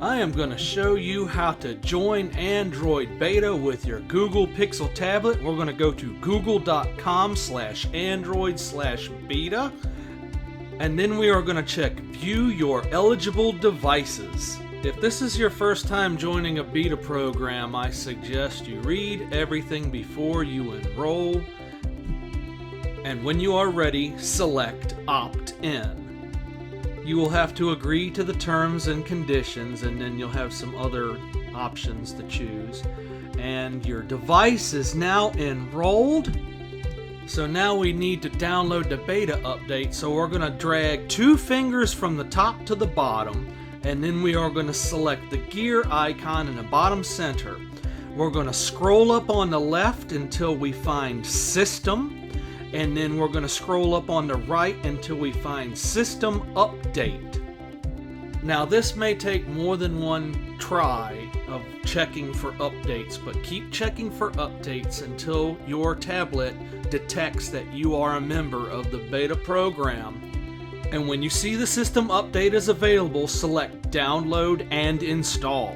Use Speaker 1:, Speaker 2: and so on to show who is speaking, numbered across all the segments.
Speaker 1: I am going to show you how to join Android Beta with your Google Pixel tablet. We're going to go to google.com/android/beta, and then we are going to check View Your Eligible Devices. If this is your first time joining a beta program, I suggest you read everything before you enroll, and when you are ready, select Opt In. You will have to agree to the terms and conditions, and then you'll have some other options to choose. And your device is now enrolled. So now we need to download the beta update. So we're going to drag 2 fingers from the top to the bottom, and then we are going to select the gear icon in the bottom center. We're going to scroll up on the left until we find System. And then we're going to scroll up on the right until we find System Update. Now this may take more than one try of checking for updates, but keep checking for updates until your tablet detects that you are a member of the beta program. And when you see the System Update is available, select Download and Install.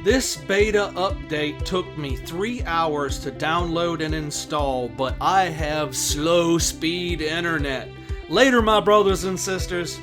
Speaker 1: This beta update took me 3 hours to download and install, but I have slow speed internet. Later, my brothers and sisters.